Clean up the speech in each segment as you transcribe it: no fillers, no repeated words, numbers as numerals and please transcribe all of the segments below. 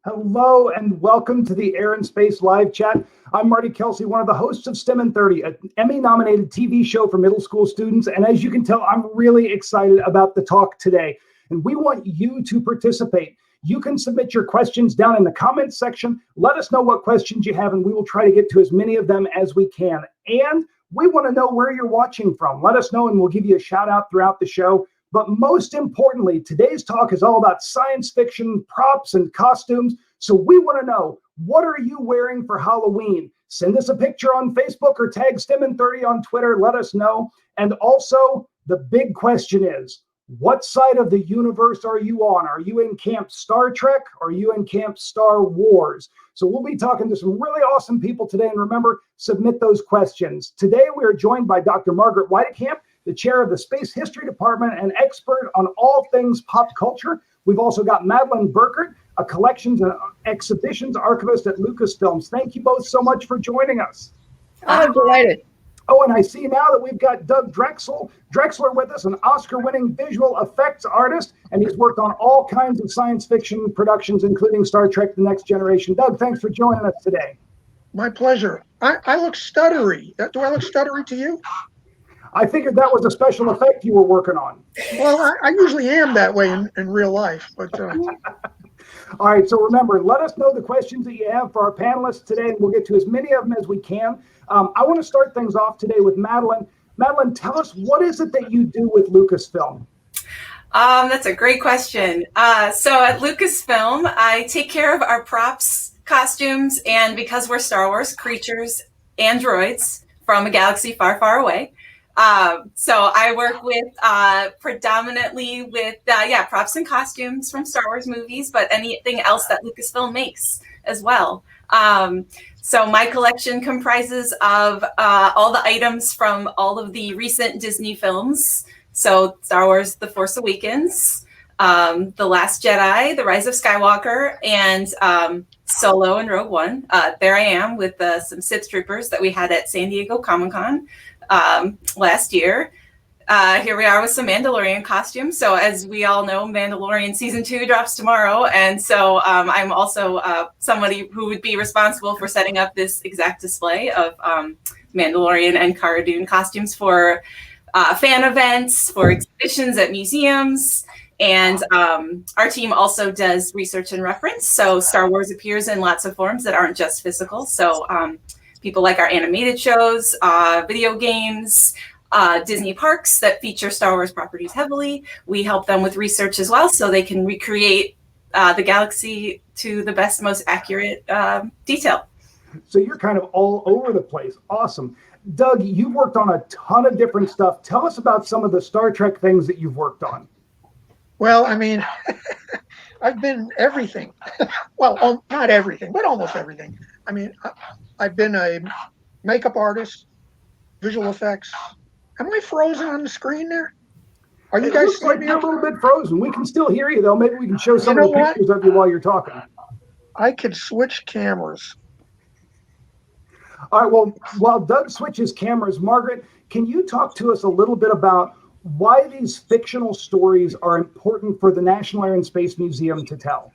Hello and welcome to the Air and Space Live Chat. I'm Marty Kelsey, one of the hosts of STEM in 30, an Emmy-nominated TV show for middle school students. And as you can tell, I'm really excited about the talk today. And we want you to participate. You can submit your questions down in the comments section. Let us know what questions you have, and we will try to get to as many of them as we can. And we want to know where you're watching from. Let us know, and we'll give you a shout out throughout the show. But most importantly, today's talk is all about science fiction, props, and costumes. So we want to know, what are you wearing for Halloween? Send us a picture on Facebook or tag STEM in30 on Twitter. Let us know. And also, the big question is, what side of the universe are you on? Are you in Camp Star Trek? Or are you in Camp Star Wars? So we'll be talking to some really awesome people today. And remember, submit those questions. Today, we are joined by Dr. Margaret Weitekamp, the chair of the Space History Department and expert on all things pop culture. We've also got Madlyn Burkert, a collections and exhibitions archivist at Lucasfilm. Thank you both so much for joining us. I'm delighted. Oh, and I see now that we've got Doug Drexler with us, an Oscar-winning visual effects artist, and he's worked on all kinds of science fiction productions, including Star Trek: The Next Generation. Doug, thanks for joining us today. My pleasure. I look stuttery. Do I look stuttery to you? I figured that was a special effect you were working on. Well, I usually am that way in real life. But All right, so remember, let us know the questions that you have for our panelists today, and we'll get to as many of them as we can. I want to start things off today with Madlyn. Madlyn, tell us, what is it that you do with Lucasfilm? That's a great question. So at Lucasfilm, I take care of our props, costumes, and because we're Star Wars creatures and droids from a galaxy far, far away. So I work with predominantly with props and costumes from Star Wars movies, but anything else that Lucasfilm makes as well. So my collection comprises of all the items from all of the recent Disney films. So Star Wars: The Force Awakens, The Last Jedi, The Rise of Skywalker, and Solo and Rogue One. There I am with some Sith troopers that we had at San Diego Comic-Con last year. Here we are with some Mandalorian costumes. So as we all know, Mandalorian season 2 drops tomorrow. And so I'm also somebody who would be responsible for setting up this exact display of Mandalorian and Cara Dune costumes for fan events, for exhibitions at museums. And our team also does research and reference. So Star Wars appears in lots of forms that aren't just physical. So people like our animated shows, video games, Disney parks that feature Star Wars properties heavily. We help them with research as well so they can recreate the galaxy to the best, most accurate detail. So you're kind of all over the place. Awesome. Doug, you've worked on a ton of different stuff. Tell us about some of the Star Trek things that you've worked on. well, I mean, I've been everything. Well, not everything, but almost everything. I mean, I've been a makeup artist, visual effects. Am I frozen on the screen there? Are you guys like you're a little bit frozen? We can still hear you, though. Maybe we can show some of the pictures of you while you're talking. I could switch cameras. All right, well, while Doug switches cameras, Margaret, can you talk to us a little bit about why these fictional stories are important for the National Air and Space Museum to tell?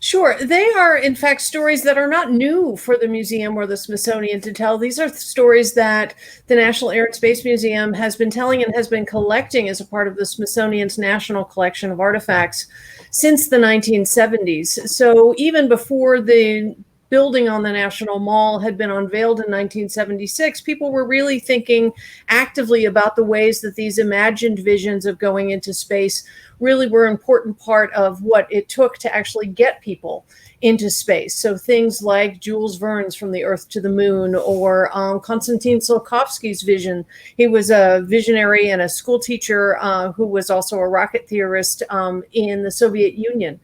Sure. They are, in fact, stories that are not new for the museum or the Smithsonian to tell. These are stories that the National Air and Space Museum has been telling and has been collecting as a part of the Smithsonian's National Collection of Artifacts since the 1970s. So even before the building on the National Mall had been unveiled in 1976, people were really thinking actively about the ways that these imagined visions of going into space really were an important part of what it took to actually get people into space. So things like Jules Verne's From the Earth to the Moon, or Konstantin Tsiolkovsky's vision. He was a visionary and a school teacher who was also a rocket theorist in the Soviet Union.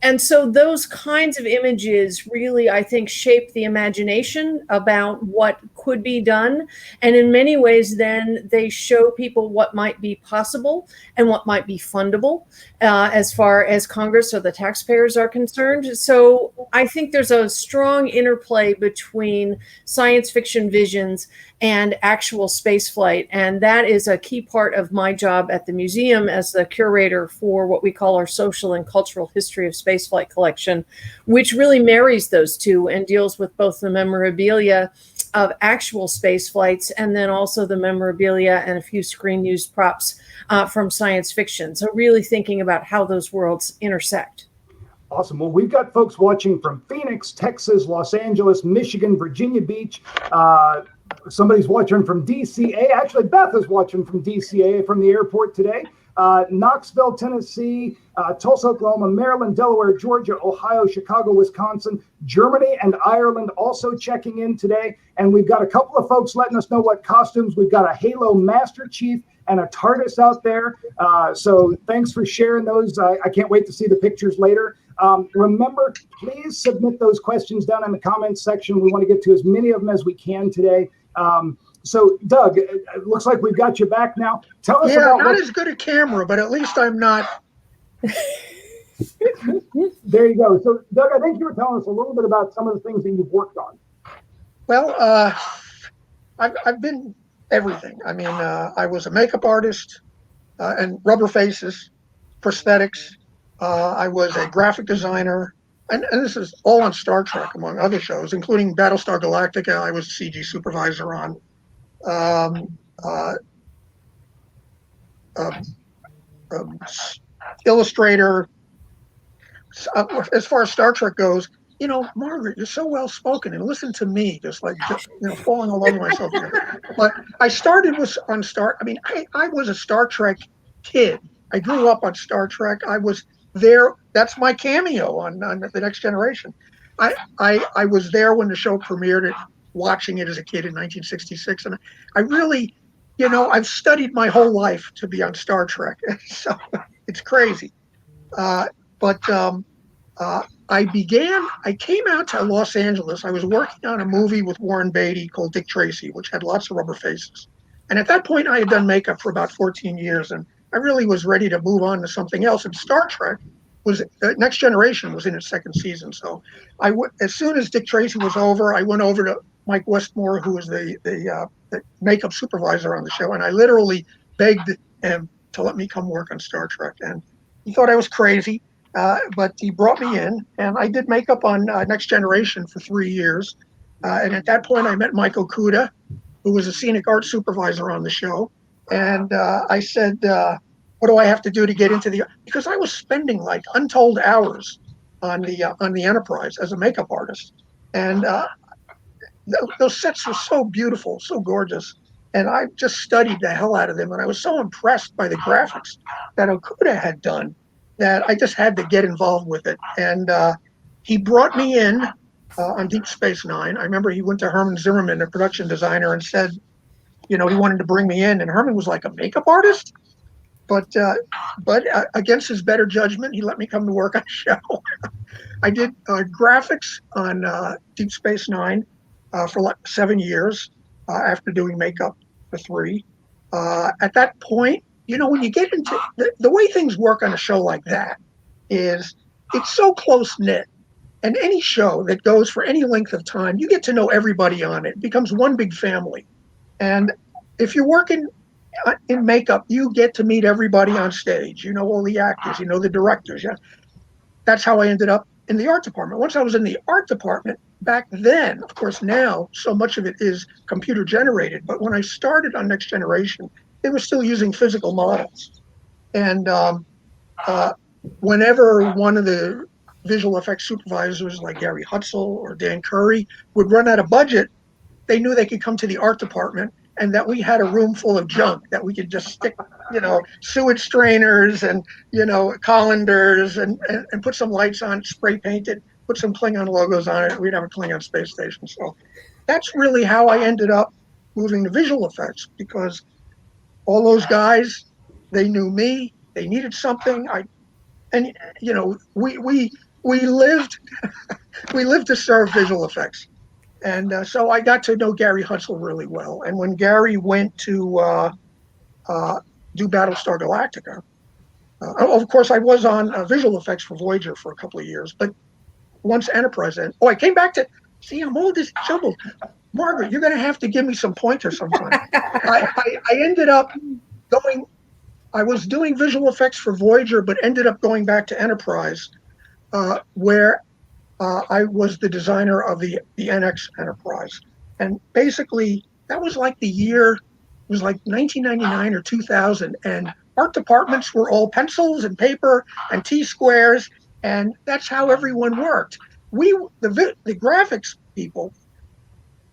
And so those kinds of images really, I think, shape the imagination about what could be done. And in many ways, then they show people what might be possible and what might be fundable as far as Congress or the taxpayers are concerned. So I think there's a strong interplay between science fiction visions and actual spaceflight. And that is a key part of my job at the museum as the curator for what we call our social and cultural history of spaceflight collection, which really marries those two and deals with both the memorabilia of actual space flights and then also the memorabilia and a few screen used props from science fiction. So really thinking about how those worlds intersect. Awesome. Well, we've got folks watching from Phoenix, Texas, Los Angeles, Michigan, Virginia Beach. Somebody's watching from DCA. Actually, Beth is watching from DCA from the airport today. Knoxville, Tennessee, Tulsa, Oklahoma, Maryland, Delaware, Georgia, Ohio, Chicago, Wisconsin, Germany, and Ireland also checking in today. And we've got a couple of folks letting us know what costumes. We've got a Halo Master Chief and a TARDIS out there. So thanks for sharing those. I can't wait to see the pictures later. Remember, please submit those questions down in the comments section. We want to get to as many of them as we can today. So, Doug, it looks like we've got you back now. Tell us about not as good a camera, but at least I'm not. There you go. So, Doug, I think you were telling us a little bit about some of the things that you've worked on. Well, I've been everything. I mean, I was a makeup artist and rubber faces, prosthetics. I was a graphic designer. And this is all on Star Trek, among other shows, including Battlestar Galactica. I was CG supervisor on. Illustrator. As far as Star Trek goes, you know, Margaret, you're so well spoken, and listen to me, just falling all over myself here. But I started on Star. I mean, I was a Star Trek kid. I grew up on Star Trek. I was there. That's my cameo on The Next Generation. I was there when the show premiered, watching it as a kid in 1966, and I really, you know, I've studied my whole life to be on Star Trek, so it's crazy. But I came out to Los Angeles. I was working on a movie with Warren Beatty called Dick Tracy, which had lots of rubber faces. And at that point, I had done makeup for about 14 years, and I really was ready to move on to something else. And Star Trek Next Generation was in its second season. So as soon as Dick Tracy was over, I went over to Mike Westmore, who was the makeup supervisor on the show, and I literally begged him to let me come work on Star Trek. And he thought I was crazy, but he brought me in, and I did makeup on Next Generation for 3 years. And at that point, I met Michael Kuda, who was a scenic art supervisor on the show. And I said, what do I have to do to get into because I was spending like untold hours on the Enterprise as a makeup artist. And those sets were so beautiful, so gorgeous. And I just studied the hell out of them. And I was so impressed by the graphics that Okuda had done that I just had to get involved with it. And he brought me in on Deep Space Nine. I remember he went to Herman Zimmerman, the production designer, and said, you know, he wanted to bring me in. And Herman was like, a makeup artist? But against his better judgment, he let me come to work on the show. I did graphics on Deep Space Nine for like 7 years after doing makeup for 3. At that point, you know, when you get into the way things work on a show like that is it's so close-knit. And any show that goes for any length of time, you get to know everybody on it. It becomes one big family. And if you're working in makeup, you get to meet everybody on stage. You know all the actors, you know the directors. Yeah, that's how I ended up in the art department. Once I was in the art department, back then, of course, now so much of it is computer generated. But when I started on Next Generation, they were still using physical models. And whenever one of the visual effects supervisors, like Gary Hutzel or Dan Curry, would run out of budget, they knew they could come to the art department, and that we had a room full of junk that we could just stick, you know, sewage strainers and, you know, colanders and put some lights on, spray paint it, put some Klingon logos on it. We'd have a Klingon space station. So that's really how I ended up moving to visual effects, because all those guys, they knew me, they needed something. And you know, we lived we lived to serve visual effects. And so I got to know Gary Hutzel really well. And when Gary went to do Battlestar Galactica, of course, I was on visual effects for Voyager for a couple of years. But once Enterprise ended, I came back to, see, I'm all this jumbled. Margaret, you're going to have to give me some pointers sometime. I ended up going, I was doing visual effects for Voyager, but ended up going back to Enterprise, where I was the designer of the NX Enterprise. And basically, that was like the year, it was like 1999 or 2000, and art departments were all pencils and paper and T-squares, and that's how everyone worked. The graphics people,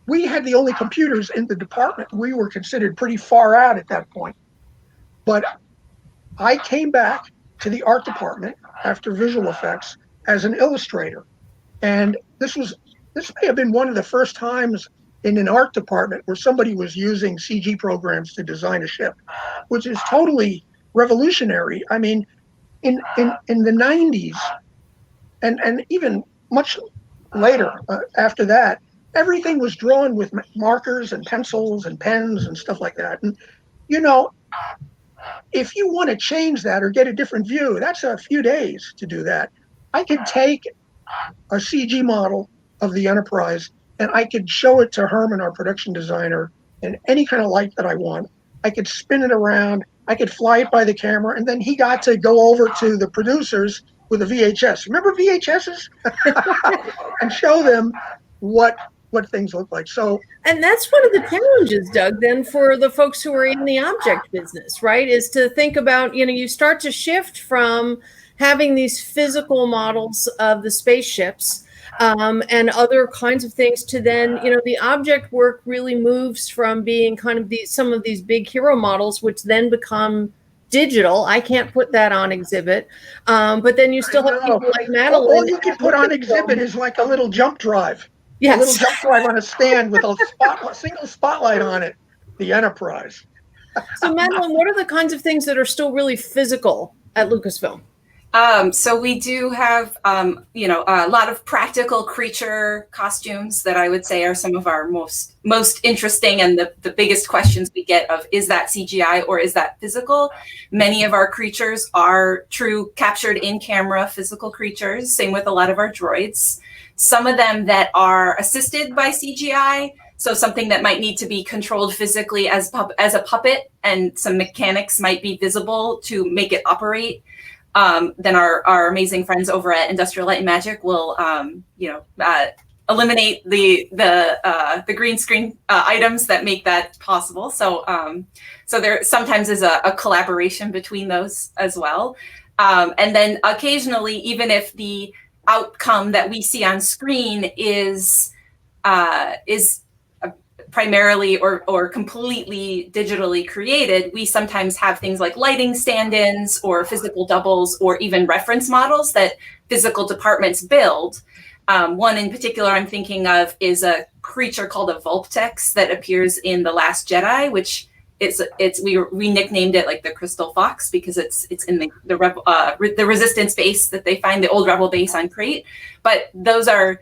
we had the only computers in the department. We were considered pretty far out at that point. But I came back to the art department after visual effects as an illustrator. And this may have been one of the first times in an art department where somebody was using CG programs to design a ship, which is totally revolutionary. I mean, in the 90s, and even much later after that, everything was drawn with markers and pencils and pens and stuff like that. And, you know, if you want to change that or get a different view, that's a few days to do that. I could take a CG model of the Enterprise and I could show it to Herman, our production designer, in any kind of light that I want. I could spin it around. I could fly it by the camera. And then he got to go over to the producers with a VHS. Remember VHSs? And show them what things look like. So, and that's one of the challenges, Doug, then for the folks who are in the object business, right, is to think about, you know, you start to shift from having these physical models of the spaceships and other kinds of things to then, you know, the object work really moves from being kind of some of these big hero models, which then become digital. I can't put that on exhibit. But then you still have people like Madlyn. All you can put on exhibit is like a little jump drive. Yes. A little jump drive on a stand with a single spotlight on it, the Enterprise. So Madlyn, what are the kinds of things that are still really physical at Lucasfilm? So we do have, you know, a lot of practical creature costumes that I would say are some of our most interesting, and the biggest questions we get of, is that CGI or is that physical? Many of our creatures are true captured in camera physical creatures, same with a lot of our droids. Some of them that are assisted by CGI, so something that might need to be controlled physically as a puppet, and some mechanics might be visible to make it operate. Then our amazing friends over at Industrial Light and Magic will, you know, eliminate the green screen items that make that possible. So there sometimes is a collaboration between those as well. And then occasionally, even if the outcome that we see on screen is primarily or completely digitally created, we sometimes have things like lighting stand-ins or physical doubles or even reference models that physical departments build. One in particular I'm thinking of is a creature called a Vulptex that appears in The Last Jedi, which we nicknamed it like the Crystal Fox because it's in the Resistance base that they find, the old Rebel base on Crate. But those are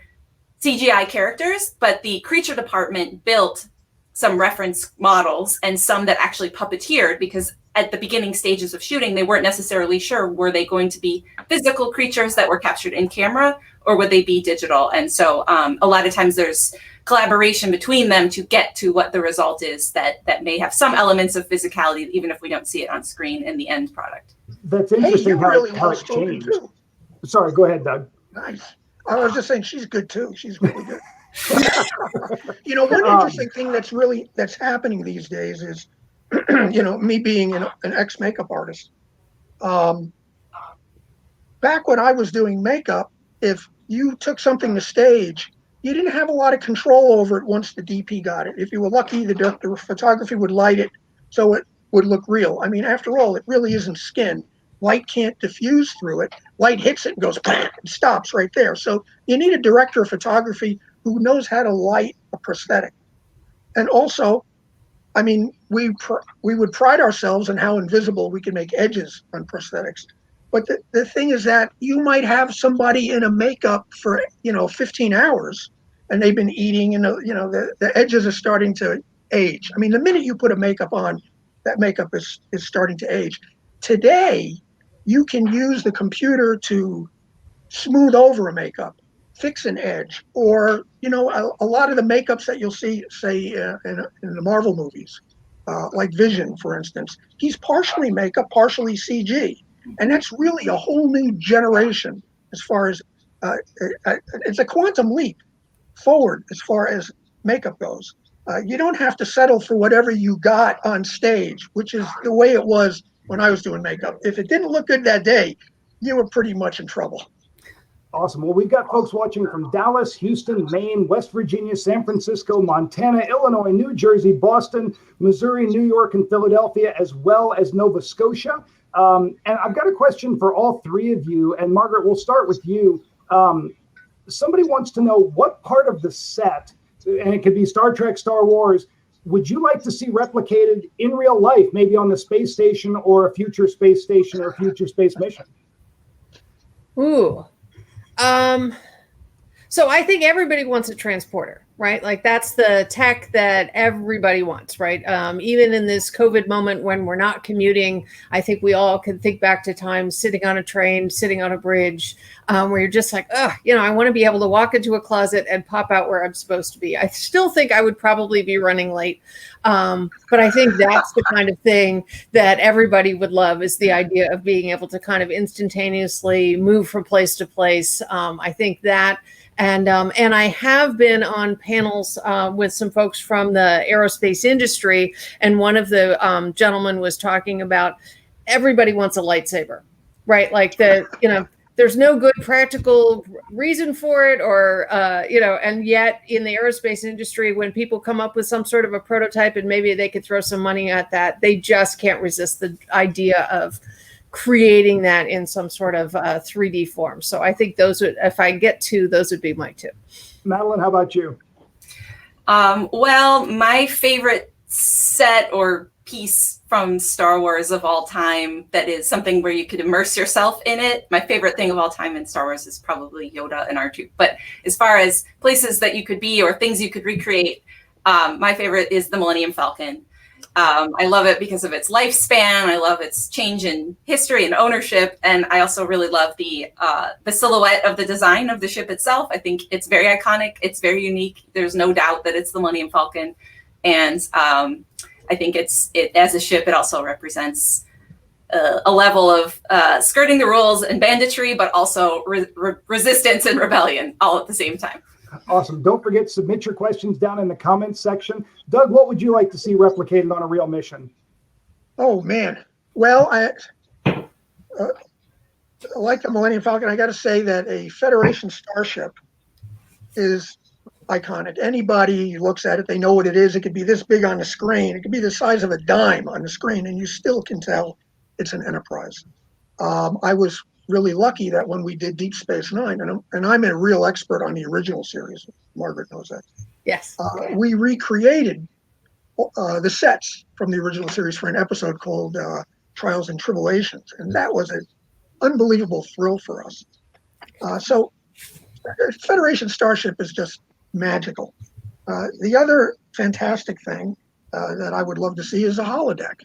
CGI characters, but the creature department built some reference models and some that actually puppeteered, because at the beginning stages of shooting, they weren't necessarily sure, were they going to be physical creatures that were captured in camera or would they be digital? And so a lot of times there's collaboration between them to get to what the result is that may have some elements of physicality, even if we don't see it on screen in the end product. That's interesting. Hey, really how it changed. Too. Sorry, go ahead, Doug. Nice. I was just saying she's good too. She's really good. You know, one interesting thing that's happening these days is, you know, me being an ex-makeup artist. Back when I was doing makeup, if you took something to stage, you didn't have a lot of control over it once the DP got it. If you were lucky, the director of photography would light it so it would look real. I mean, after all, it really isn't skin. Light can't diffuse through it. Light hits it and goes, and stops right there. So you need a director of photography who knows how to light a prosthetic. And also, I mean, we would pride ourselves on how invisible we can make edges on prosthetics. But the thing is that you might have somebody in a makeup for, you know, 15 hours, and they've been eating, and the edges are starting to age. I mean, the minute you put a makeup on, that makeup is starting to age. Today, you can use the computer to smooth over a makeup, fix an edge, or a lot of the makeups that you'll see, say in the Marvel movies, like Vision, for instance, he's partially makeup, partially CG, and that's really a whole new generation as far as it's a quantum leap forward as far as makeup goes. You don't have to settle for whatever you got on stage, which is the way it was when I was doing makeup. If it didn't look good that day, you were pretty much in trouble. Awesome. Well, we've got folks watching from Dallas, Houston, Maine, West Virginia, San Francisco, Montana, Illinois, New Jersey, Boston, Missouri, New York, and Philadelphia, as well as Nova Scotia. And I've got a question for all three of you. And Margaret, we'll start with you. Somebody wants to know what part of the set, and it could be Star Trek, Star Wars, would you like to see replicated in real life, maybe on the space station or a future space station or a future space mission? Ooh. So I think everybody wants a transporter, right? Like that's the tech that everybody wants, right? Even in this COVID moment when we're not commuting, I think we all can think back to times sitting on a train, sitting on a bridge, where you're just like, I want to be able to walk into a closet and pop out where I'm supposed to be. I still think I would probably be running late. But I think that's the kind of thing that everybody would love, is the idea of being able to kind of instantaneously move from place to place. I think that, and I have been on panels with some folks from the aerospace industry, and one of the gentlemen was talking about everybody wants a lightsaber, right? Like there's no good practical reason for it, or, and yet in the aerospace industry, when people come up with some sort of a prototype and maybe they could throw some money at that, they just can't resist the idea of creating that in some sort of 3D form. So I think those would, if I get two, those would be my two. Madlyn, how about you? Well, my favorite set or piece from Star Wars of all time that is something where you could immerse yourself in it. My favorite thing of all time in Star Wars is probably Yoda and R2. But as far as places that you could be or things you could recreate, my favorite is the Millennium Falcon. I love it because of its lifespan. I love its change in history and ownership. And I also really love the silhouette of the design of the ship itself. I think it's very iconic. It's very unique. There's no doubt that it's the Millennium Falcon. And I think it as a ship, it also represents a level of skirting the rules and banditry, but also resistance and rebellion all at the same time. Awesome. Don't forget, submit your questions down in the comments section. Doug, what would you like to see replicated on a real mission? Oh, man. Well, I like the Millennium Falcon. I got to say that a Federation Starship is iconic. Anybody who looks at it, they know what it is. It could be this big on the screen. It could be the size of a dime on the screen, and you still can tell it's an Enterprise. I was really lucky that when we did Deep Space Nine, and I'm a real expert on the original series, Margaret knows that. Yes. We recreated the sets from the original series for an episode called Trials and Tribulations, and that was an unbelievable thrill for us. So Federation Starship is just magical. The other fantastic thing that I would love to see is a holodeck.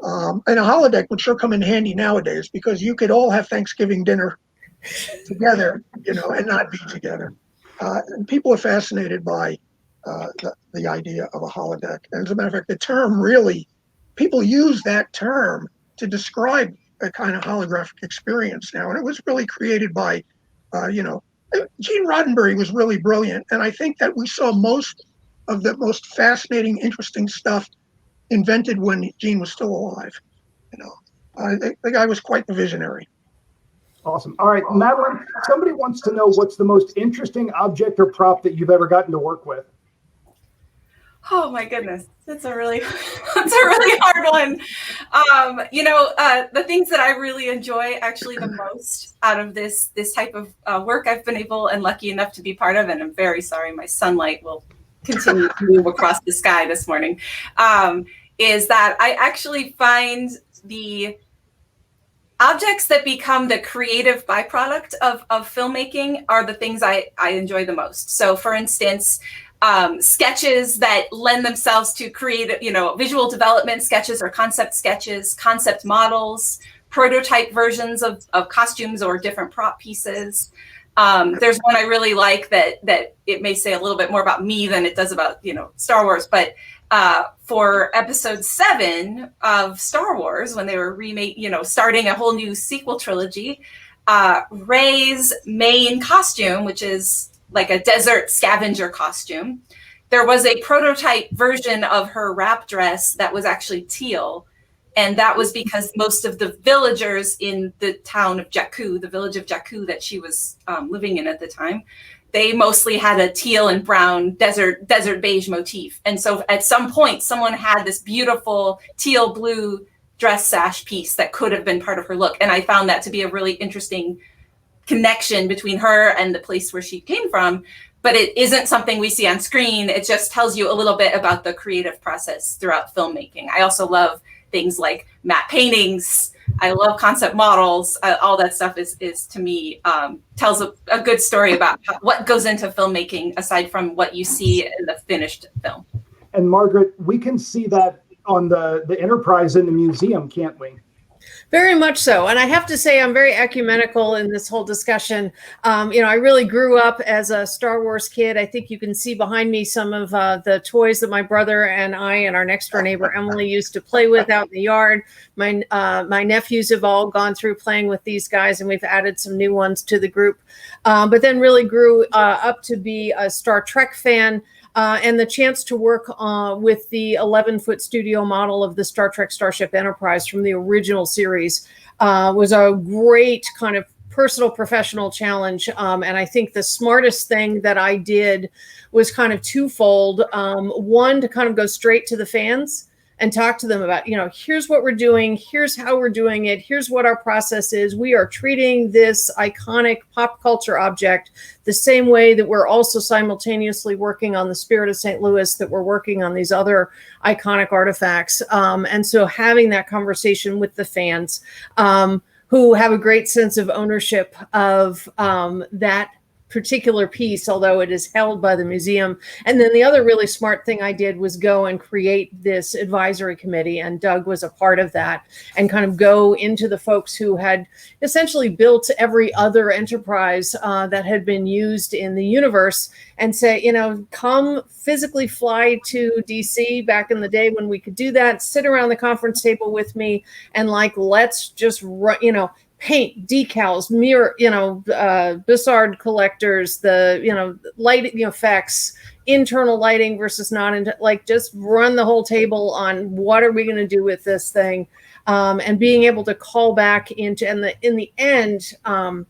And a holodeck would sure come in handy nowadays, because you could all have Thanksgiving dinner together, and not be together. And people are fascinated by the idea of a holodeck. And as a matter of fact, the term really, people use that term to describe a kind of holographic experience now. And it was really created by, Gene Roddenberry was really brilliant. And I think that we saw most of the most fascinating, interesting stuff invented when Gene was still alive. The guy was quite the visionary. Awesome. All right, Madlyn, somebody wants to know what's the most interesting object or prop that you've ever gotten to work with. Oh my goodness, that's a really hard one. The things that I really enjoy actually the most out of this type of work I've been able and lucky enough to be part of, and I'm very sorry my sunlight will continue to move across the sky this morning, is that I actually find the objects that become the creative byproduct of filmmaking are the things I enjoy the most. So for instance, sketches that lend themselves to create, visual development sketches or concept sketches, concept models, prototype versions of costumes or different prop pieces. There's one I really like that it may say a little bit more about me than it does about, Star Wars, but for episode 7 of Star Wars, when they were starting a whole new sequel trilogy, Rey's main costume, which is like a desert scavenger costume, there was a prototype version of her wrap dress that was actually teal. And that was because most of the villagers in the town of Jakku, the village of Jakku that she was living in at the time, they mostly had a teal and brown desert beige motif. And so at some point, someone had this beautiful teal blue dress sash piece that could have been part of her look. And I found that to be a really interesting connection between her and the place where she came from. But it isn't something we see on screen. It just tells you a little bit about the creative process throughout filmmaking. I also love things like matte paintings. I love concept models. All that stuff is to me, tells a good story about what goes into filmmaking aside from what you see in the finished film. And Margaret, we can see that on the Enterprise in the museum, can't we? Very much so. And I have to say, I'm very ecumenical in this whole discussion. I really grew up as a Star Wars kid. I think you can see behind me some of the toys that my brother and I and our next door neighbor, Emily, used to play with out in the yard. My nephews have all gone through playing with these guys, and we've added some new ones to the group. But then really grew up to be a Star Trek fan. And the chance to work with the 11-foot studio model of the Star Trek Starship Enterprise from the original series was a great kind of personal professional challenge. And I think the smartest thing that I did was kind of twofold. One, to kind of go straight to the fans and talk to them about, here's what we're doing, here's how we're doing it, here's what our process is. We are treating this iconic pop culture object the same way that we're also simultaneously working on the Spirit of St. Louis, that we're working on these other iconic artifacts. And so having that conversation with the fans who have a great sense of ownership of that particular piece, although it is held by the museum. And then the other really smart thing I did was go and create this advisory committee, and Doug was a part of that, and kind of go into the folks who had essentially built every other Enterprise that had been used in the universe and say, come physically fly to DC back in the day when we could do that, sit around the conference table with me, and let's just paint, decals, mirror, Bussard collectors, the light, effects, internal lighting versus just run the whole table on what are we going to do with this thing, and being able to call back into, and in the end, I'll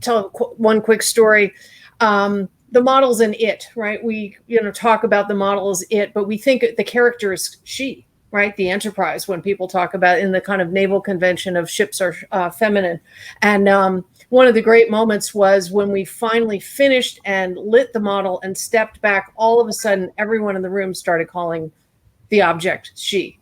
tell one quick story. The model's in it, right? We, talk about the model as it, but we think the character is she. Right, the Enterprise, when people talk about in the kind of naval convention of ships are feminine. And one of the great moments was when we finally finished and lit the model and stepped back, all of a sudden, everyone in the room started calling the object she.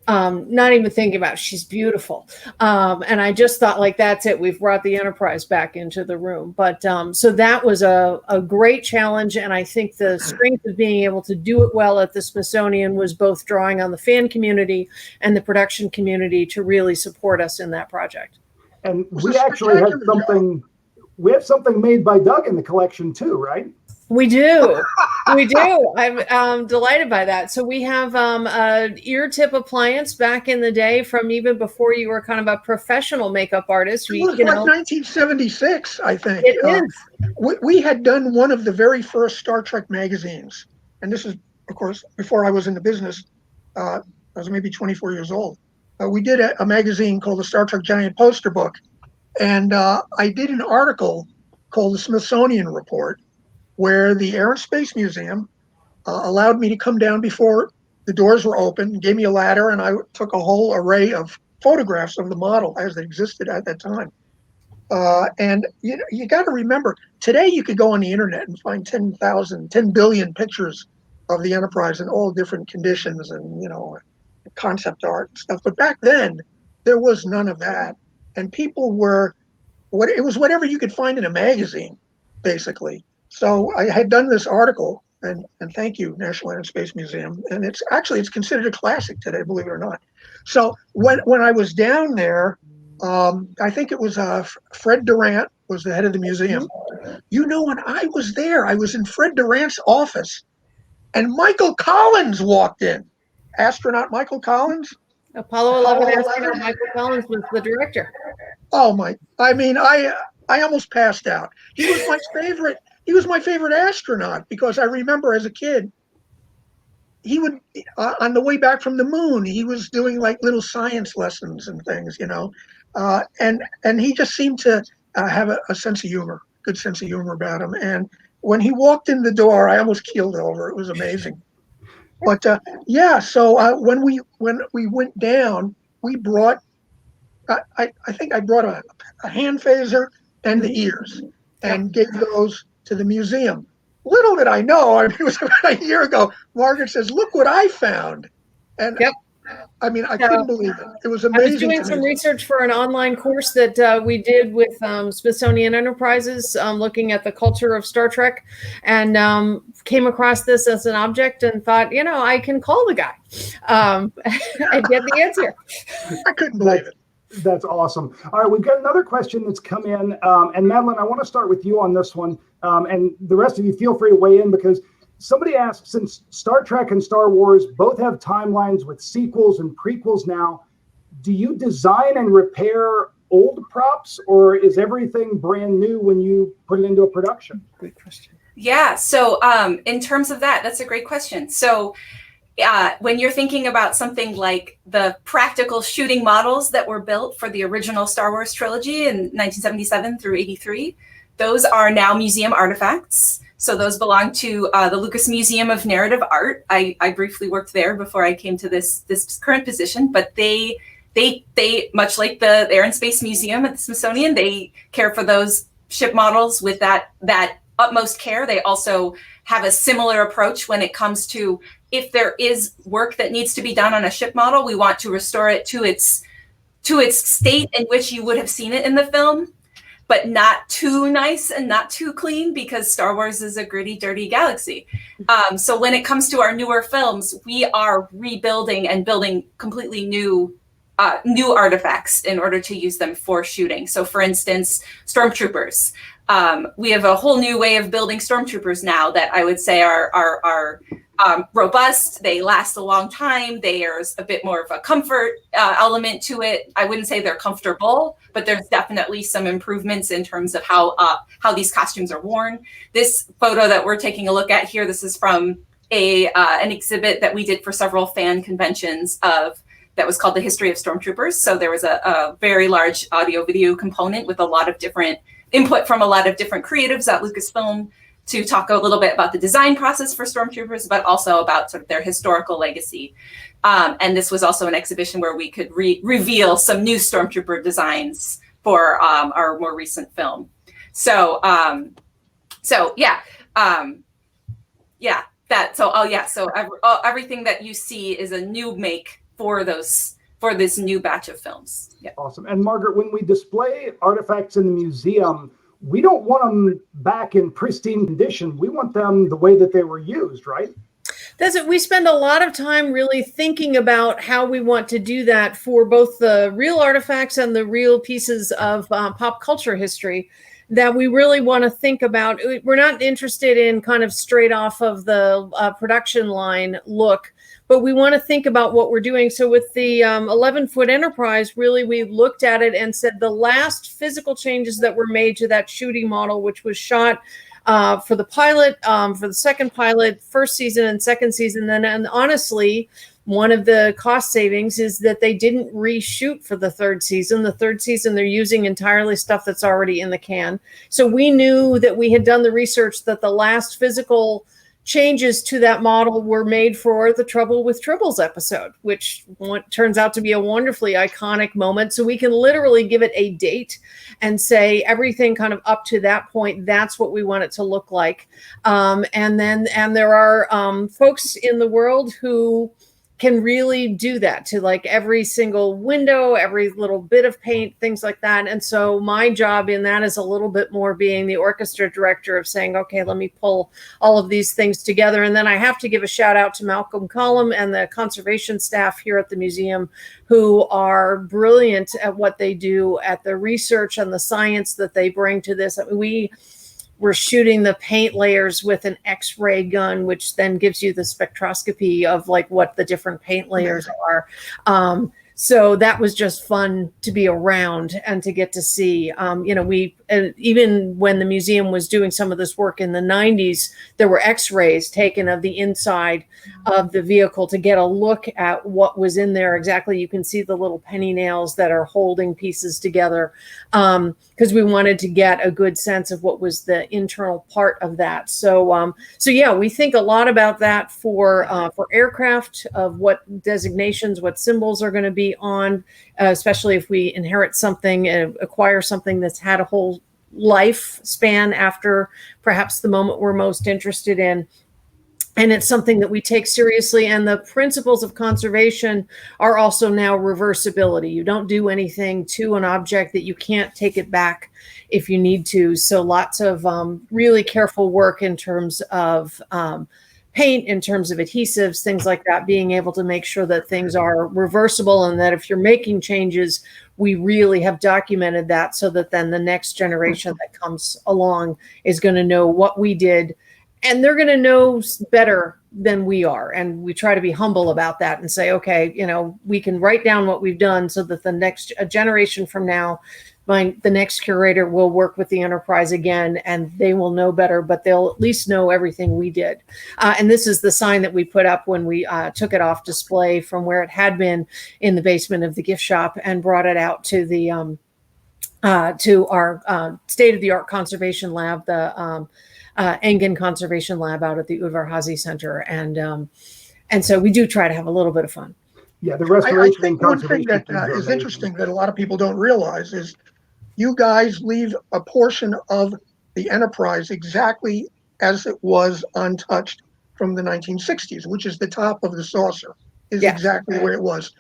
Not even thinking about it. She's beautiful. And I just thought, that's it. We've brought the Enterprise back into the room. But so that was a great challenge. And I think the strength of being able to do it well at the Smithsonian was both drawing on the fan community and the production community to really support us in that project. And we actually have something made by Doug in the collection too, right? We do. We do. I'm delighted by that. So we have an ear tip appliance back in the day from even before you were kind of a professional makeup artist. It was 1976, I think. It is. We had done one of the very first Star Trek magazines. And this is, of course, before I was in the business. I was maybe 24 years old. We did a magazine called the Star Trek Giant Poster Book. And I did an article called the Smithsonian Report, where the Air and Space Museum allowed me to come down before the doors were open, gave me a ladder, and I took a whole array of photographs of the model as they existed at that time. And you got to remember, today you could go on the internet and find 10 billion pictures of the Enterprise in all different conditions and, concept art and stuff. But back then, there was none of that. and people were it was whatever you could find in a magazine, basically. So I had done this article, and thank you, National Air and Space Museum, and it's considered a classic today, believe it or not. So when I was down there, I think it was Fred Durant was the head of the museum. You know, when I was there, I was in Fred Durant's office, and Michael Collins walked in. Astronaut Michael Collins. Apollo 11 astronaut Michael Collins was the director. Oh my! I mean, I almost passed out. He was my favorite. He was my favorite astronaut because I remember as a kid, he would on the way back from the moon, he was doing like little science lessons and things, you know, and he just seemed to have a sense of humor, good sense of humor about him. And when he walked in the door, I almost keeled over. It was amazing. But yeah, so when we went down, we brought. I think I brought a hand phaser and the ears and gave those to the museum. Little did I know, I mean, it was about a year ago, Margaret says, "Look what I found." And I mean, I couldn't believe it. It was amazing. I was doing some research for an online course that we did with Smithsonian Enterprises, looking at the culture of Star Trek, and came across this as an object and thought, you know, I can call the guy and get the answer. I couldn't believe it. That's awesome. All right, we've got another question that's come in. And Madlyn, I want to start with you on this one. And the rest of you, feel free to weigh in, because somebody asked, since Star Trek and Star Wars both have timelines with sequels and prequels now, do you design and repair old props, or is everything brand new when you put it into a production? Good question. Yeah, so in terms of that, that's a great question. So when you're thinking about something like the practical shooting models that were built for the original Star Wars trilogy in 1977 through 83, those are now museum artifacts. So those belong to the Lucas Museum of Narrative Art. I briefly worked there before I came to this current position, but they much like the Air and Space Museum at the Smithsonian, they care for those ship models with that utmost care. They also have a similar approach when it comes to, if there is work that needs to be done on a ship model, we want to restore it to its state in which you would have seen it in the film, but not too nice and not too clean, because Star Wars is a gritty, dirty galaxy. So when it comes to our newer films, we are rebuilding and building completely new artifacts in order to use them for shooting. So for instance, Stormtroopers. We have a whole new way of building Stormtroopers now that I would say are robust. They last a long time. There's a bit more of a comfort element to it. I wouldn't say they're comfortable, but there's definitely some improvements in terms of how these costumes are worn. This photo that we're taking a look at here, this is from an exhibit that we did for several fan conventions that was called The History of Stormtroopers. So there was a very large audio video component with a lot of different input from a lot of different creatives at Lucasfilm to talk a little bit about the design process for Stormtroopers, but also about sort of their historical legacy. And this was also an exhibition where we could reveal some new Stormtrooper designs for our more recent film. So everything that you see is a new make for this new batch of films. Yeah. Awesome. And Margaret, when we display artifacts in the museum, we don't want them back in pristine condition. We want them the way that they were used, right? That's it. We spend a lot of time really thinking about how we want to do that for both the real artifacts and the real pieces of pop culture history that we really want to think about. We're not interested in kind of straight off of the production line look, but we want to think about what we're doing. So with the 11-foot Enterprise, really, we looked at it and said the last physical changes that were made to that shooting model, which was shot for the pilot, for the second pilot, first season and second season. And honestly, one of the cost savings is that they didn't reshoot for the third season. The third season, they're using entirely stuff that's already in the can. So we knew that we had done the research that the last physical changes to that model were made for the Trouble with Tribbles episode, which turns out to be a wonderfully iconic moment. So we can literally give it a date and say everything kind of up to that point, that's what we want it to look like. And there are folks in the world who can really do that to like every single window, every little bit of paint, things like that. And so my job in that is a little bit more being the orchestra director of saying, okay, let me pull all of these things together. And then I have to give a shout out to Malcolm Cullum and the conservation staff here at the museum, who are brilliant at what they do, at the research and the science that they bring to this. I mean, we're shooting the paint layers with an X-ray gun, which then gives you the spectroscopy of like what the different paint layers are. So that was just fun to be around and to get to see. Even when the museum was doing some of this work in the 90s, there were X-rays taken of the inside of the vehicle to get a look at what was in there exactly. You can see the little penny nails that are holding pieces together, because we wanted to get a good sense of what was the internal part of that. So yeah, we think a lot about that for aircraft, of what designations, what symbols are going to be on, especially if we inherit something, acquire something that's had a whole lifespan after perhaps the moment we're most interested in. And it's something that we take seriously. And the principles of conservation are also now reversibility. You don't do anything to an object that you can't take it back if you need to. So lots of really careful work in terms of paint, in terms of adhesives, things like that, being able to make sure that things are reversible, and that if you're making changes, we really have documented that, so that then the next generation that comes along is going to know what we did, and they're going to know better than we are. And we try to be humble about that and say, okay, we can write down what we've done so that the next generation from now, the next curator will work with the enterprise again, and they will know better, but they'll at least know everything we did. And this is the sign that we put up when we took it off display from where it had been in the basement of the gift shop and brought it out to the to our state-of-the-art conservation lab, the Engen Conservation Lab out at the Udvar-Hazy Center. And so we do try to have a little bit of fun. Yeah, the restoration. I think one thing that is interesting that a lot of people don't realize is you guys leave a portion of the Enterprise exactly as it was untouched from the 1960s, which is the top of the saucer, is exactly where it was.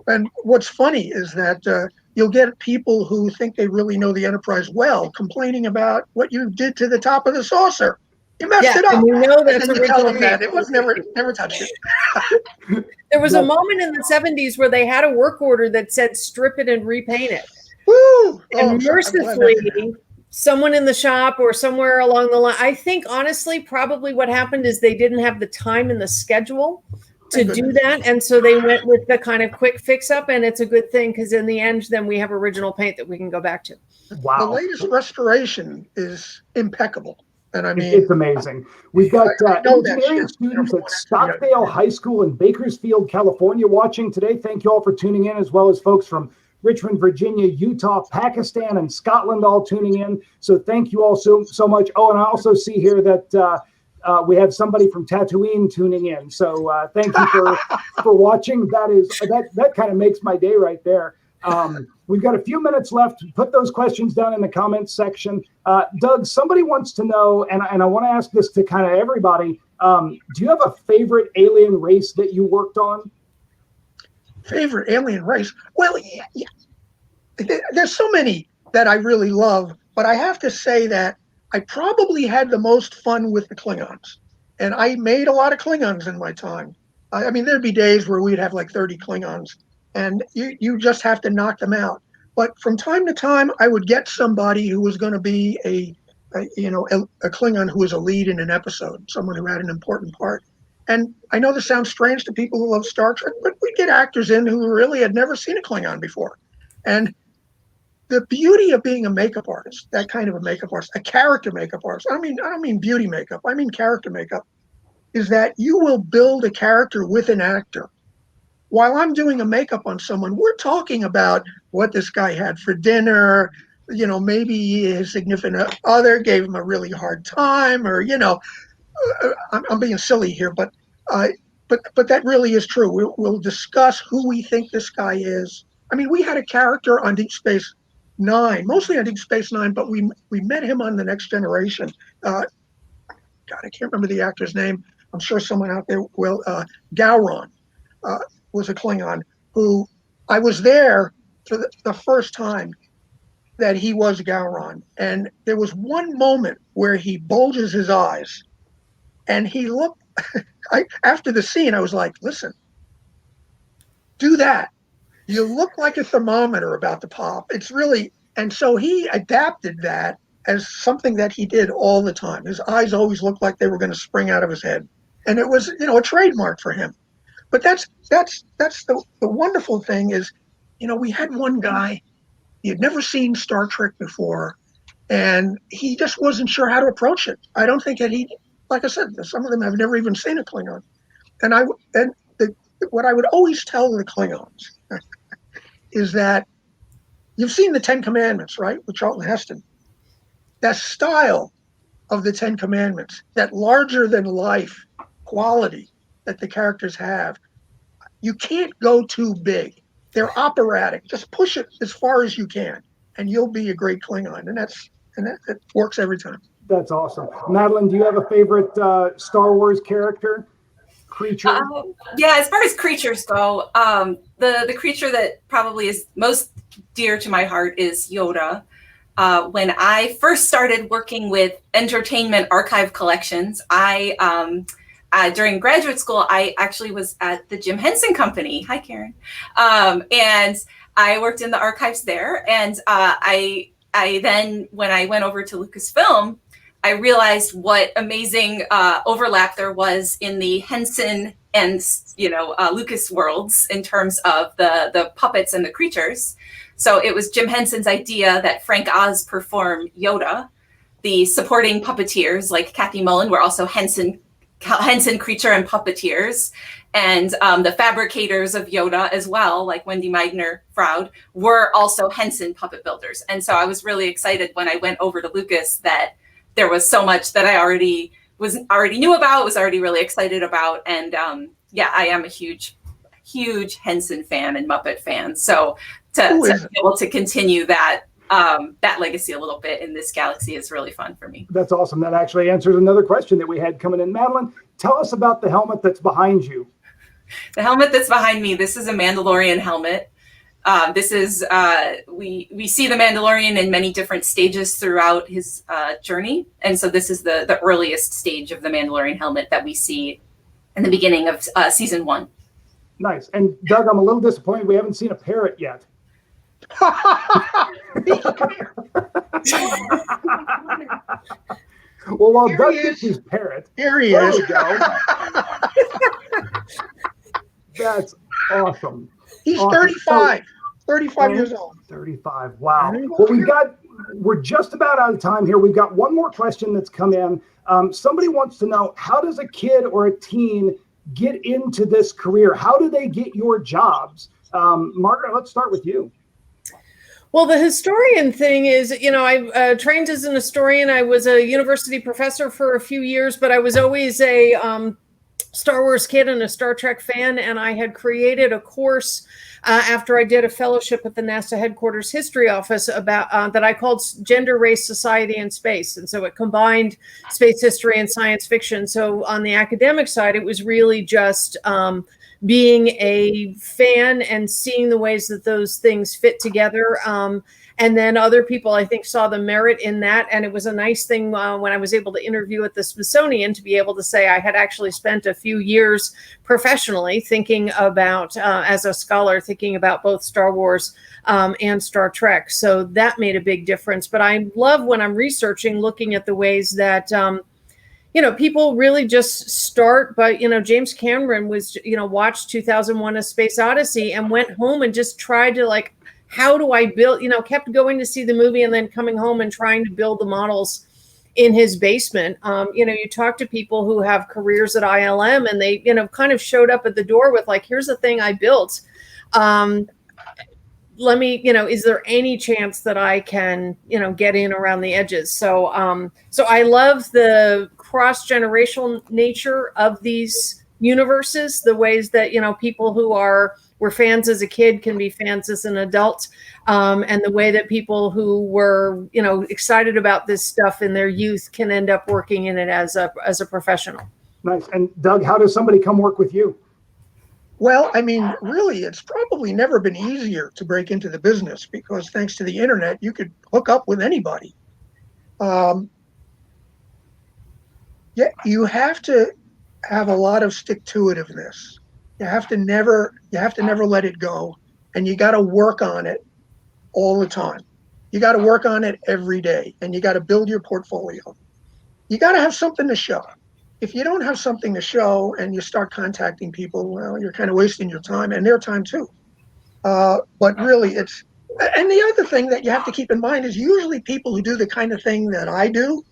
And what's funny is that you'll get people who think they really know the Enterprise well complaining about what you did to the top of the saucer. You messed it up. And that's and you tell them that it was never touched it. There was a moment in the 70s where they had a work order that said strip it and repaint it. Woo! And mercifully, someone in the shop or somewhere along the line, I think honestly, probably what happened is they didn't have the time in the schedule to do that. And so they went with the kind of quick fix up, and it's a good thing, because in the end, then we have original paint that we can go back to. Wow. The latest restoration is impeccable. And I mean, it's amazing. We've got engineering students at Stockdale High School in Bakersfield, California watching today. Thank you all for tuning in, as well as folks from Richmond, Virginia, Utah, Pakistan, and Scotland all tuning in. So thank you all so much. Oh, and I also see here that we have somebody from Tatooine tuning in. So thank you for watching. That kind of makes my day right there. We've got a few minutes left. Put those questions down in the comments section. Doug, somebody wants to know, and I want to ask this to kind of everybody. Do you have a favorite alien race that you worked on? Favorite alien race? Well, yeah. There's so many that I really love, but I have to say that I probably had the most fun with the Klingons. And I made a lot of Klingons in my time. I mean, there'd be days where we'd have like 30 Klingons. And you just have to knock them out. But from time to time, I would get somebody who was going to be a Klingon who was a lead in an episode, someone who had an important part. And I know this sounds strange to people who love Star Trek, but we get actors in who really had never seen a Klingon before. And the beauty of being a makeup artist, that kind of a makeup artist, a character makeup artist, I don't mean beauty makeup, I mean character makeup, is that you will build a character with an actor. While I'm doing a makeup on someone, we're talking about what this guy had for dinner, maybe his significant other gave him a really hard time, or, I'm being silly here, but that really is true. We'll discuss who we think this guy is. I mean, we had a character on Deep Space Nine, mostly on Deep Space Nine, but we met him on The Next Generation. God, I can't remember the actor's name, I'm sure someone out there will. Gowron was a Klingon who I was there for the first time that he was Gowron. And there was one moment where he bulges his eyes and he looked, after the scene, I was like, listen, do that. You look like a thermometer about to pop. It's really, and so he adapted that as something that he did all the time. His eyes always looked like they were going to spring out of his head. And it was, a trademark for him. But that's the wonderful thing is, we had one guy, he had never seen Star Trek before, and he just wasn't sure how to approach it. I don't think that like I said, some of them have never even seen a Klingon. What I would always tell the Klingons is that you've seen the Ten Commandments, right, with Charlton Heston. That style of the Ten Commandments, that larger than life quality that the characters have, you can't go too big. They're operatic. Just push it as far as you can, and you'll be a great Klingon. And that works every time. That's awesome. Madlyn, do you have a favorite Star Wars character, creature? Yeah, as far as creatures go, the creature that probably is most dear to my heart is Yoda. When I first started working with entertainment archive collections, during graduate school, I actually was at the Jim Henson Company. Hi, Karen. And I worked in the archives there. And I then, when I went over to Lucasfilm, I realized what amazing overlap there was in the Henson and Lucas worlds in terms of the puppets and the creatures. So it was Jim Henson's idea that Frank Oz perform Yoda. The supporting puppeteers like Kathy Mullen were also Henson creature and puppeteers, and the fabricators of Yoda as well, like Wendy Meidner Froud, were also Henson puppet builders. And so I was really excited when I went over to Lucas that there was so much that I already knew about, was already really excited about. And I am a huge Henson fan and Muppet fan. So to be able to continue that legacy a little bit in this galaxy is really fun for me. That's awesome. That actually answers another question that we had coming in. Madlyn, tell us about the helmet that's behind you. The helmet that's behind me, this is a Mandalorian helmet. This is, we see the Mandalorian in many different stages throughout his journey. And so this is the earliest stage of the Mandalorian helmet that we see in the beginning of season 1. Nice. And Doug, I'm a little disappointed we haven't seen a parrot yet. Well, while Doug gets his parrot, here he is. We go. That's awesome. He's awesome. 35. 35 years old. 35. Wow. Well, we're just about out of time here. We've got one more question that's come in. Somebody wants to know, how does a kid or a teen get into this career? How do they get your jobs? Margaret, let's start with you. Well, the historian thing is, I trained as an historian. I was a university professor for a few years, but I was always a Star Wars kid and a Star Trek fan. And I had created a course after I did a fellowship at the NASA headquarters history office about that I called Gender, Race, Society, and Space. And so it combined space history and science fiction. So on the academic side, it was really just being a fan and seeing the ways that those things fit together. And then other people, I think, saw the merit in that. And it was a nice thing when I was able to interview at the Smithsonian to be able to say I had actually spent a few years professionally thinking about, as a scholar, thinking about both Star Wars and Star Trek. So that made a big difference. But I love when I'm researching, looking at the ways that people really just start, but, James Cameron was, watched 2001: A Space Odyssey and went home and just tried to how do I build, kept going to see the movie and then coming home and trying to build the models in his basement. You talk to people who have careers at ILM and they, kind of showed up at the door with here's the thing I built. Let me, is there any chance that I can, get in around the edges? So I love the cross-generational nature of these universes, the ways that, people who were fans as a kid can be fans as an adult, and the way that people who were, excited about this stuff in their youth can end up working in it as a professional. Nice. And Doug, how does somebody come work with you? Well, I mean, really, it's probably never been easier to break into the business because thanks to the internet, you could hook up with anybody. Yeah, you have to have a lot of stick-to-itiveness. You have to never let it go, and you got to work on it all the time. You got to work on it every day, and you got to build your portfolio. You got to have something to show. If you don't have something to show and you start contacting people, well, you're kind of wasting your time and their time too. But really, and the other thing that you have to keep in mind is usually people who do the kind of thing that I do,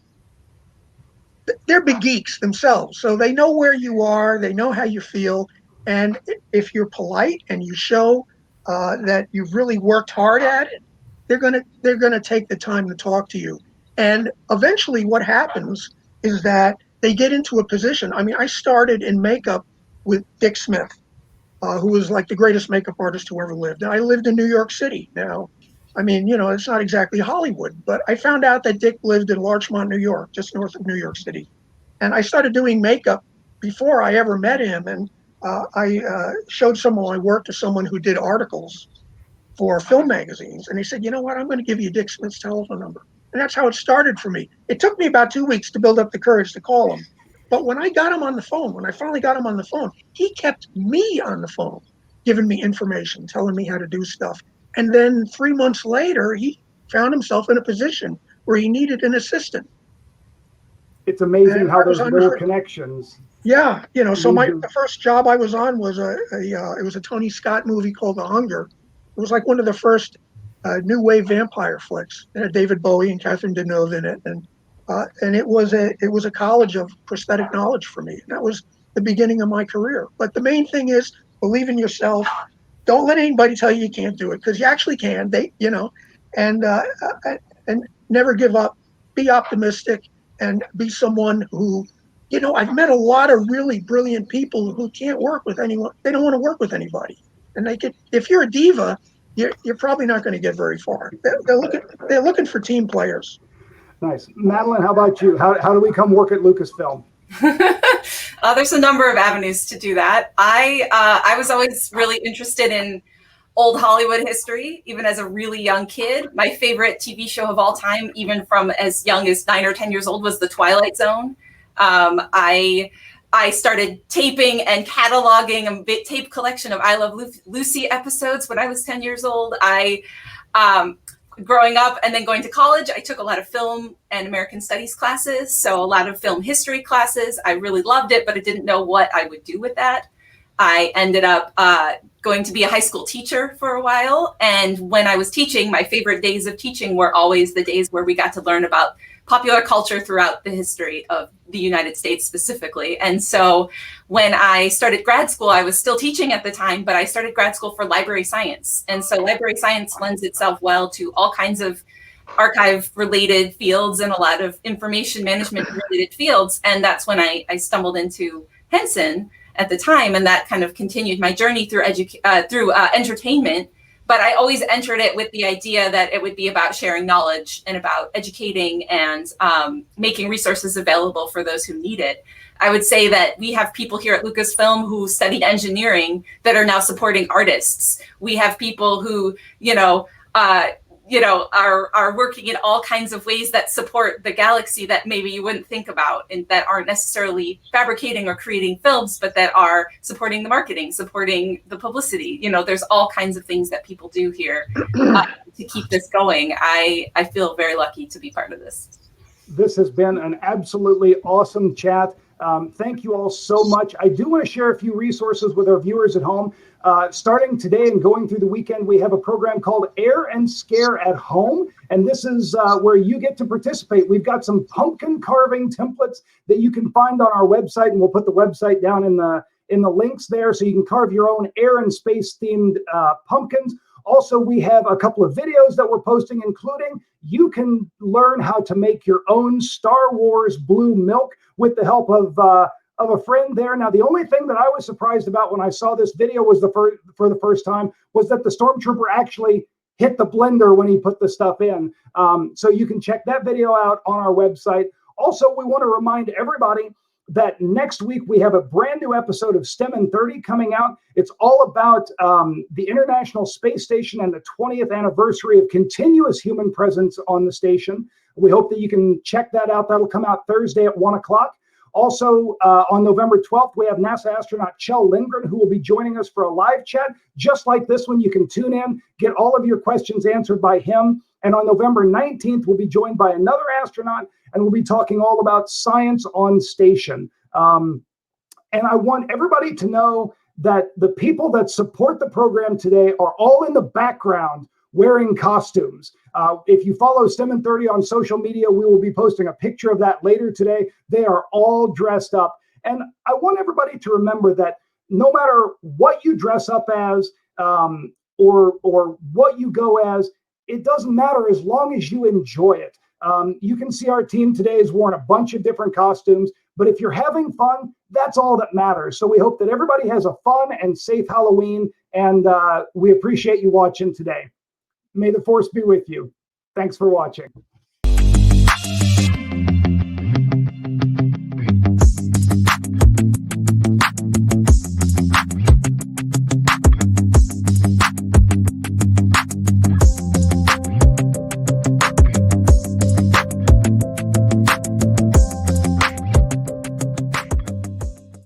they're big geeks themselves. So they know where you are, they know how you feel. And if you're polite and you show that you've really worked hard at it, they're gonna take the time to talk to you. And eventually what happens is that they get into a position. I mean, I started in makeup with Dick Smith, who was like the greatest makeup artist who ever lived. And I lived in New York City. Now, I mean, it's not exactly Hollywood, but I found out that Dick lived in Larchmont, New York, just north of New York City. And I started doing makeup before I ever met him. And I showed some of my work to someone who did articles for film magazines. And he said, you know what, I'm going to give you Dick Smith's telephone number. And that's how it started for me. It took me about 2 weeks to build up the courage to call him. But when I got him on the phone, when I finally got him on the phone, he kept me on the phone, giving me information, telling me how to do stuff. And then 3 months later, he found himself in a position where he needed an assistant. It's amazing how those little connections. Yeah, so the first job I was on was it was a Tony Scott movie called The Hunger. It was like one of the first new wave vampire flicks. It had David Bowie and Catherine Deneuve in it, and it was a college of prosthetic knowledge for me. And that was the beginning of my career. But the main thing is believe in yourself. Don't let anybody tell you can't do it, because you actually can. And never give up. Be optimistic and be someone who, I've met a lot of really brilliant people who can't work with anyone. They don't want to work with anybody, and if you're a diva, you're probably not going to get very far. They're looking for team players. Nice. Madlyn, how about you? How do we come work at Lucasfilm? There's a number of avenues to do that. I was always really interested in old Hollywood history, even as a really young kid. My favorite TV show of all time, even from as young as 9 or 10 years old, was The Twilight Zone. I started taping and cataloging a tape collection of I Love Lucy episodes when I was 10 years old. Growing up and then going to college, I took a lot of film and American studies classes, so a lot of film history classes. I really loved it, but I didn't know what I would do with that. I ended up going to be a high school teacher for a while. And when I was teaching, my favorite days of teaching were always the days where we got to learn about popular culture throughout the history of the United States specifically. And so when I started grad school, I was still teaching at the time, but I started grad school for library science. And so library science lends itself well to all kinds of archive related fields and a lot of information management related fields. And that's when I stumbled into Henson at the time. And that kind of continued my journey through entertainment. But I always entered it with the idea that it would be about sharing knowledge and about educating and making resources available for those who need it. I would say that we have people here at Lucasfilm who studied engineering that are now supporting artists. We have people who, are working in all kinds of ways that support the galaxy that maybe you wouldn't think about, and that aren't necessarily fabricating or creating films, but that are supporting the marketing, supporting the publicity. There's all kinds of things that people do here to keep this going. I feel very lucky to be part of this. This has been an absolutely awesome chat. Thank you all so much. I do want to share a few resources with our viewers at home. Starting today and going through the weekend, we have a program called Air and Scare at Home. And this is where you get to participate. We've got some pumpkin carving templates that you can find on our website, and we'll put the website down in the links there, so you can carve your own air and space themed pumpkins. Also, we have a couple of videos that we're posting, including you can learn how to make your own Star Wars blue milk with the help of a friend there. Now, the only thing that I was surprised about when I saw this video was for the first time was that the Stormtrooper actually hit the blender when he put the stuff in. So you can check that video out on our website. Also, we want to remind everybody that next week we have a brand new episode of STEM in 30 coming out. It's all about the International Space Station and the 20th anniversary of continuous human presence on the station. We hope that you can check that out. That'll come out Thursday at 1 o'clock. Also, on November 12th, we have NASA astronaut Kjell Lindgren, who will be joining us for a live chat, just like this one. You can tune in, get all of your questions answered by him. And on November 19th, we'll be joined by another astronaut, and we'll be talking all about science on station. And I want everybody to know that the people that support the program today are all in the background wearing costumes. If you follow STEM in 30 on social media, we will be posting a picture of that later today. They are all dressed up. And I want everybody to remember that no matter what you dress up as or what you go as, it doesn't matter as long as you enjoy it. You can see our team today has worn a bunch of different costumes, but if you're having fun, that's all that matters. So we hope that everybody has a fun and safe Halloween, and we appreciate you watching today. May the Force be with you. Thanks for watching.